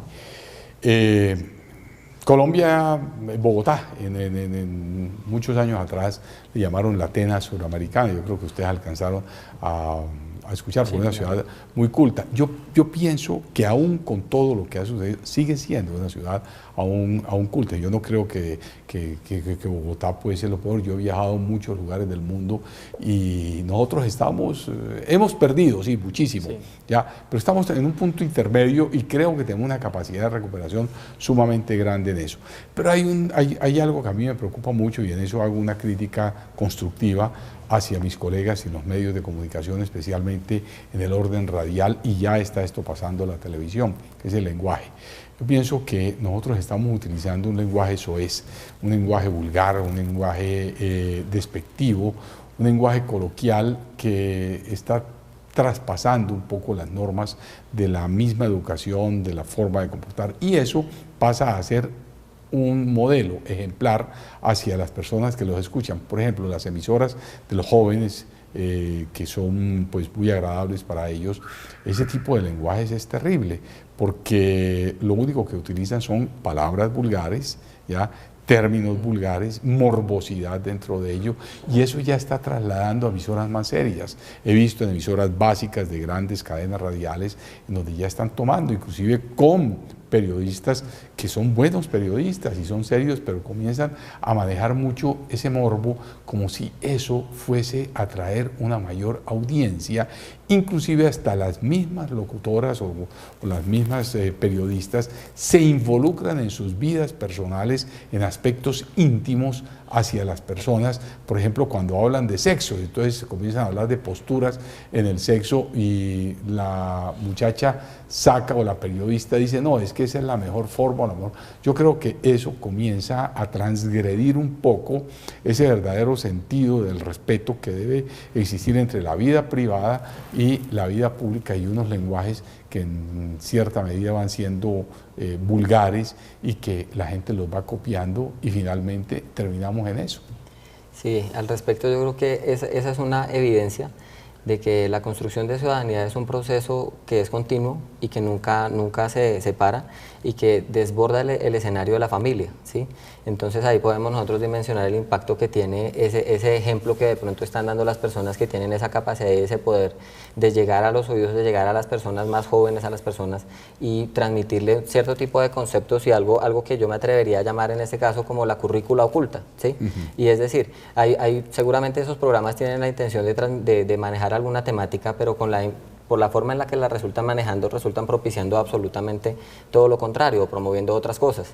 Colombia, Bogotá, en muchos años atrás le llamaron la Atenas suramericana. Yo creo que ustedes alcanzaron a escuchar, fue una ciudad muy culta. Yo pienso que aún con todo lo que ha sucedido, sigue siendo una ciudad aún culta. Yo no creo que Bogotá puede ser lo peor. Yo he viajado a muchos lugares del mundo y nosotros hemos perdido, sí, muchísimo, sí, ya, pero estamos en un punto intermedio y creo que tenemos una capacidad de recuperación sumamente grande en eso. Pero hay algo que a mí me preocupa mucho, y en eso hago una crítica constructiva hacia mis colegas en los medios de comunicación, especialmente en el orden radial, y ya está esto pasando a la televisión, que es el lenguaje. Yo pienso que nosotros estamos utilizando un lenguaje soez, un lenguaje vulgar, un lenguaje despectivo, un lenguaje coloquial que está traspasando un poco las normas de la misma educación, de la forma de comportar, y eso pasa a ser un modelo ejemplar hacia las personas que los escuchan. Por ejemplo, las emisoras de los jóvenes, que son pues muy agradables para ellos, ese tipo de lenguajes es terrible, porque lo único que utilizan son palabras vulgares, ¿ya? Términos vulgares, morbosidad dentro de ello, y eso ya está trasladando a emisoras más serias. He visto en emisoras básicas de grandes cadenas radiales en donde ya están tomando, inclusive con periodistas que son buenos periodistas y son serios, pero comienzan a manejar mucho ese morbo como si eso fuese a traer una mayor audiencia, inclusive hasta las mismas locutoras o las mismas periodistas se involucran en sus vidas personales, en aspectos íntimos hacia las personas. Por ejemplo, cuando hablan de sexo, entonces comienzan a hablar de posturas en el sexo y la muchacha saca, o la periodista dice, no, es que esa es la mejor forma, la mejor. Yo creo que eso comienza a transgredir un poco ese verdadero sentido del respeto que debe existir entre la vida privada y la vida pública, y unos lenguajes que en cierta medida van siendo vulgares y que la gente los va copiando y finalmente terminamos en eso. Sí, al respecto yo creo que esa es una evidencia de que la construcción de ciudadanía es un proceso que es continuo y que nunca se separa y que desborda el escenario de la familia, ¿sí? Entonces ahí podemos nosotros dimensionar el impacto que tiene ese ejemplo que de pronto están dando las personas que tienen esa capacidad y ese poder de llegar a los oídos, de llegar a las personas más jóvenes, a las personas, y transmitirle cierto tipo de conceptos y algo que yo me atrevería a llamar en este caso como la currícula oculta, ¿sí? Y es decir, seguramente esos programas tienen la intención de manejar alguna temática, pero por la forma en la que la resultan manejando, resultan propiciando absolutamente todo lo contrario, promoviendo otras cosas.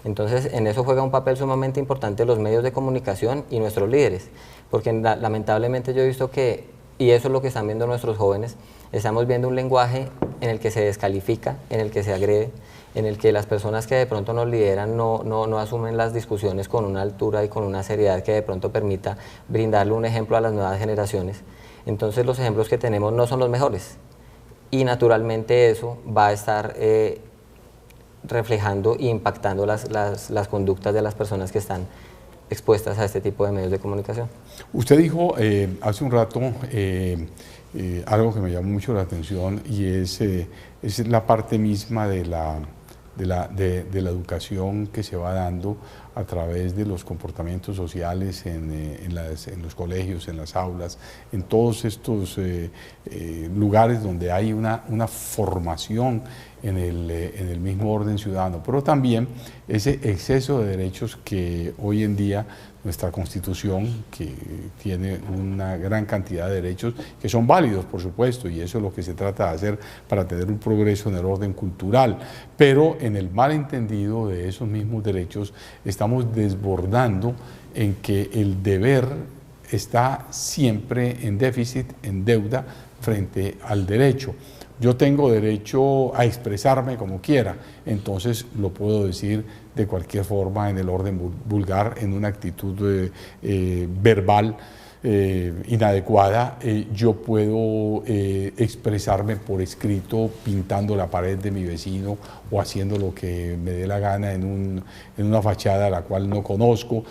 Entonces, en eso juega un papel sumamente importante los medios de comunicación y nuestros líderes, porque lamentablemente yo he visto que, y eso es lo que están viendo nuestros jóvenes, estamos viendo un lenguaje en el que se descalifica, en el que se agrede, en el que las personas que de pronto nos lideran no asumen las discusiones con una altura y con una seriedad que de pronto permita brindarle un ejemplo a las nuevas generaciones. Entonces los ejemplos que tenemos no son los mejores y naturalmente eso va a estar reflejando e impactando las conductas de las personas que están expuestas a este tipo de medios de comunicación. Usted dijo hace un rato algo que me llamó mucho la atención, y es la parte misma de la educación que se va dando a través de los comportamientos sociales en los colegios, en las aulas, en todos estos lugares donde hay una formación en el mismo orden ciudadano, pero también ese exceso de derechos que hoy en día nuestra Constitución, que tiene una gran cantidad de derechos que son válidos, por supuesto, y eso es lo que se trata de hacer para tener un progreso en el orden cultural, pero en el malentendido de esos mismos derechos estamos desbordando en que el deber está siempre en déficit, en deuda, frente al derecho. Yo tengo derecho a expresarme como quiera, entonces lo puedo decir de cualquier forma en el orden vulgar, en una actitud verbal inadecuada. Yo puedo expresarme por escrito pintando la pared de mi vecino o haciendo lo que me dé la gana en una fachada a la cual no conozco.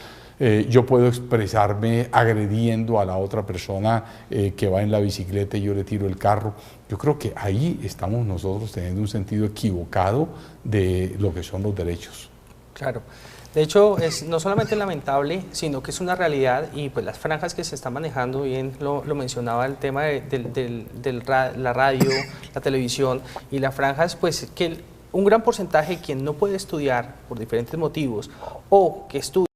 Yo puedo expresarme agrediendo a la otra persona que va en la bicicleta y yo le tiro el carro. Yo creo que ahí estamos nosotros teniendo un sentido equivocado de lo que son los derechos. Claro. De hecho, es no solamente lamentable, sino que es una realidad, y pues las franjas que se están manejando, bien lo mencionaba el tema la radio, la televisión y las franjas, pues que un gran porcentaje quien no puede estudiar por diferentes motivos o que estudia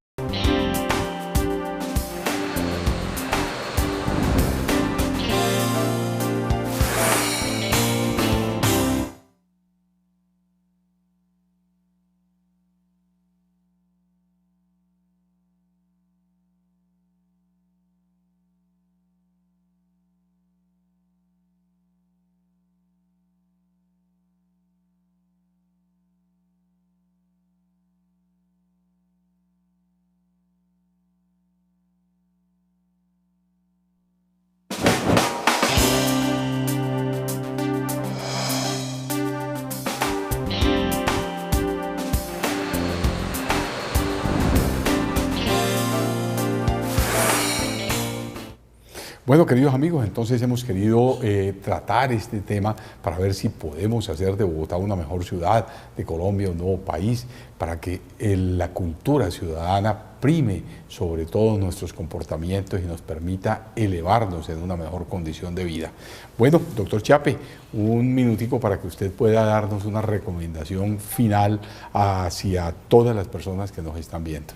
Bueno, queridos amigos, entonces hemos querido tratar este tema para ver si podemos hacer de Bogotá una mejor ciudad, de Colombia un nuevo país, para que la cultura ciudadana prime sobre todos nuestros comportamientos y nos permita elevarnos en una mejor condición de vida. Bueno, doctor Chiappe, un minutico para que usted pueda darnos una recomendación final hacia todas las personas que nos están viendo.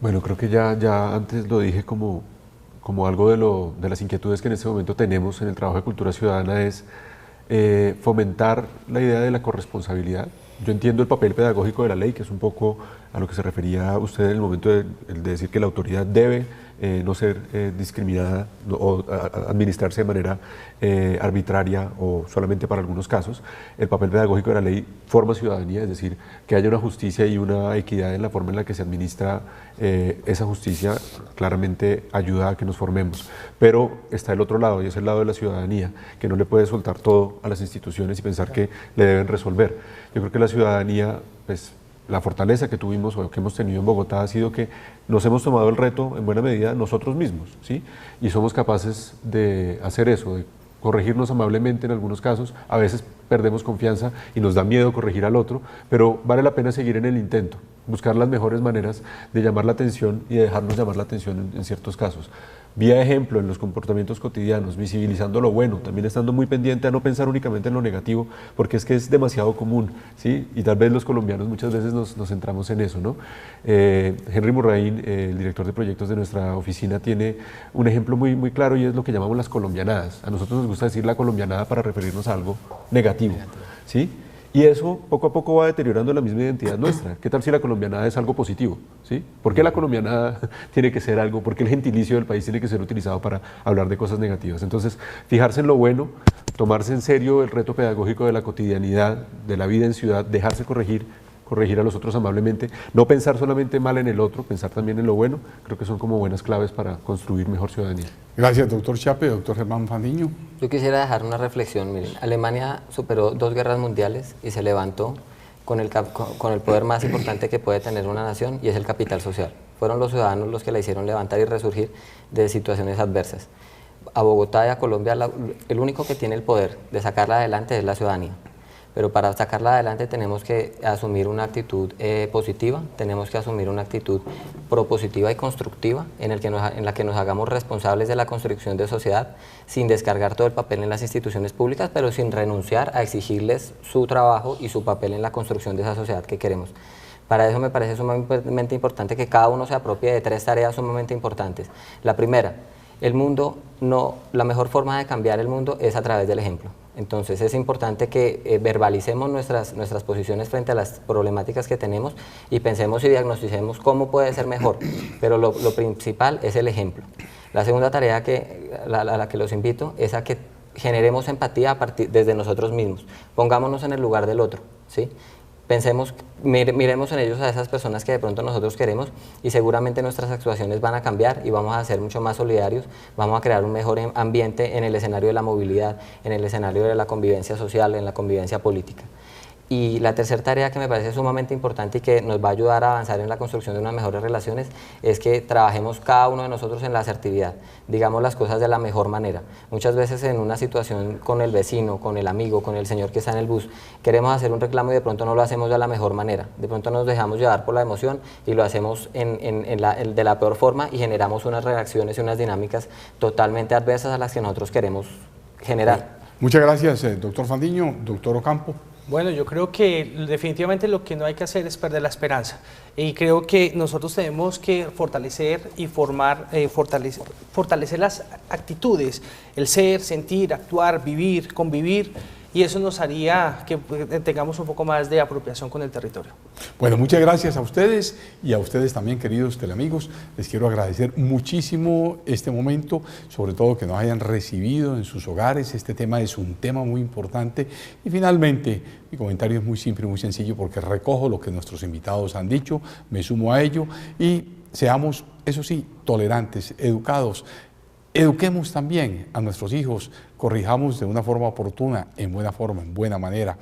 Bueno, creo que ya antes lo dije como algo de las inquietudes que en este momento tenemos en el trabajo de cultura ciudadana es fomentar la idea de la corresponsabilidad. Yo entiendo el papel pedagógico de la ley, que es un poco a lo que se refería usted en el momento de decir que la autoridad debe no ser discriminada o administrarse de manera arbitraria o solamente para algunos casos. El papel pedagógico de la ley forma ciudadanía, es decir, que haya una justicia y una equidad en la forma en la que se administra esa justicia, claramente ayuda a que nos formemos. Pero está el otro lado, y es el lado de la ciudadanía, que no le puede soltar todo a las instituciones y pensar que le deben resolver. Yo creo que la ciudadanía, pues, la fortaleza que tuvimos o que hemos tenido en Bogotá ha sido que nos hemos tomado el reto en buena medida nosotros mismos, ¿sí? Y somos capaces de hacer eso, de corregirnos amablemente en algunos casos. A veces perdemos confianza y nos da miedo corregir al otro, pero vale la pena seguir en el intento, buscar las mejores maneras de llamar la atención y de dejarnos llamar la atención en ciertos casos. Vía ejemplo en los comportamientos cotidianos, visibilizando lo bueno, también estando muy pendiente a no pensar únicamente en lo negativo, porque es que es demasiado común, ¿sí? Y tal vez los colombianos muchas veces nos centramos en eso, ¿no? Henry Murraín, el director de proyectos de nuestra oficina, tiene un ejemplo muy claro y es lo que llamamos las colombianadas. A nosotros nos gusta decir la colombianada para referirnos a algo negativo, ¿sí? Y eso poco a poco va deteriorando la misma identidad nuestra. ¿Qué tal si la colombianada es algo positivo? ¿Sí? ¿Por qué la colombianada tiene que ser algo? ¿Por qué el gentilicio del país tiene que ser utilizado para hablar de cosas negativas? Entonces, fijarse en lo bueno, tomarse en serio el reto pedagógico de la cotidianidad, de la vida en ciudad, dejarse corregir a los otros amablemente, no pensar solamente mal en el otro, pensar también en lo bueno, creo que son como buenas claves para construir mejor ciudadanía. Gracias, doctor Chiappe. Doctor Germán Fandiño. Yo quisiera dejar una reflexión. Miren, Alemania superó 2 guerras mundiales y se levantó con el poder más importante que puede tener una nación, y es el capital social. Fueron los ciudadanos los que la hicieron levantar y resurgir de situaciones adversas. A Bogotá y a Colombia, el único que tiene el poder de sacarla adelante es la ciudadanía. Pero para sacarla adelante tenemos que asumir una actitud positiva, tenemos que asumir una actitud propositiva y constructiva en la que nos hagamos responsables de la construcción de sociedad, sin descargar todo el papel en las instituciones públicas, pero sin renunciar a exigirles su trabajo y su papel en la construcción de esa sociedad que queremos. Para eso me parece sumamente importante que cada uno se apropie de 3 tareas sumamente importantes. La primera, la mejor forma de cambiar el mundo es a través del ejemplo. Entonces es importante que verbalicemos nuestras posiciones frente a las problemáticas que tenemos y pensemos y diagnosticemos cómo puede ser mejor, pero lo principal es el ejemplo. La segunda tarea a la que los invito es a que generemos empatía desde nosotros mismos, pongámonos en el lugar del otro, ¿sí? Pensemos, miremos en ellos a esas personas que de pronto nosotros queremos, y seguramente nuestras actuaciones van a cambiar y vamos a ser mucho más solidarios, vamos a crear un mejor ambiente en el escenario de la movilidad, en el escenario de la convivencia social, en la convivencia política. Y la tercera tarea que me parece sumamente importante y que nos va a ayudar a avanzar en la construcción de unas mejores relaciones es que trabajemos cada uno de nosotros en la asertividad, digamos las cosas de la mejor manera. Muchas veces en una situación con el vecino, con el amigo, con el señor que está en el bus, queremos hacer un reclamo y de pronto no lo hacemos de la mejor manera, de pronto nos dejamos llevar por la emoción y lo hacemos de la peor forma y generamos unas reacciones y unas dinámicas totalmente adversas a las que nosotros queremos generar. Muchas gracias, doctor Fandiño. Doctor Ocampo. Bueno, yo creo que definitivamente lo que no hay que hacer es perder la esperanza, y creo que nosotros tenemos que fortalecer y fortalecer las actitudes, el ser, sentir, actuar, vivir, convivir, y eso nos haría que tengamos un poco más de apropiación con el territorio. Bueno, muchas gracias a ustedes y a ustedes también, queridos teleamigos. Les quiero agradecer muchísimo este momento, sobre todo que nos hayan recibido en sus hogares. Este tema es un tema muy importante y finalmente mi comentario es muy simple y muy sencillo, porque recojo lo que nuestros invitados han dicho, me sumo a ello y seamos, eso sí, tolerantes, educados. Eduquemos también a nuestros hijos, corrijamos de una forma oportuna, en buena forma, en buena manera.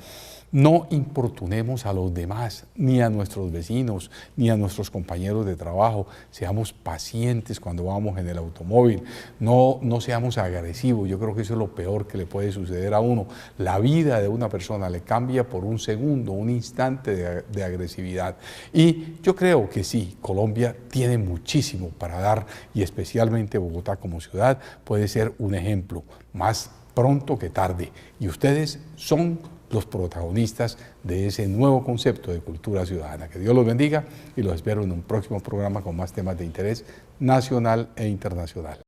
No importunemos a los demás, ni a nuestros vecinos, ni a nuestros compañeros de trabajo. Seamos pacientes cuando vamos en el automóvil. No seamos agresivos. Yo creo que eso es lo peor que le puede suceder a uno. La vida de una persona le cambia por un segundo, un instante de agresividad. Y yo creo que sí, Colombia tiene muchísimo para dar, y especialmente Bogotá como ciudad puede ser un ejemplo, más pronto que tarde. Y ustedes son los protagonistas de ese nuevo concepto de cultura ciudadana. Que Dios los bendiga y los espero en un próximo programa con más temas de interés nacional e internacional.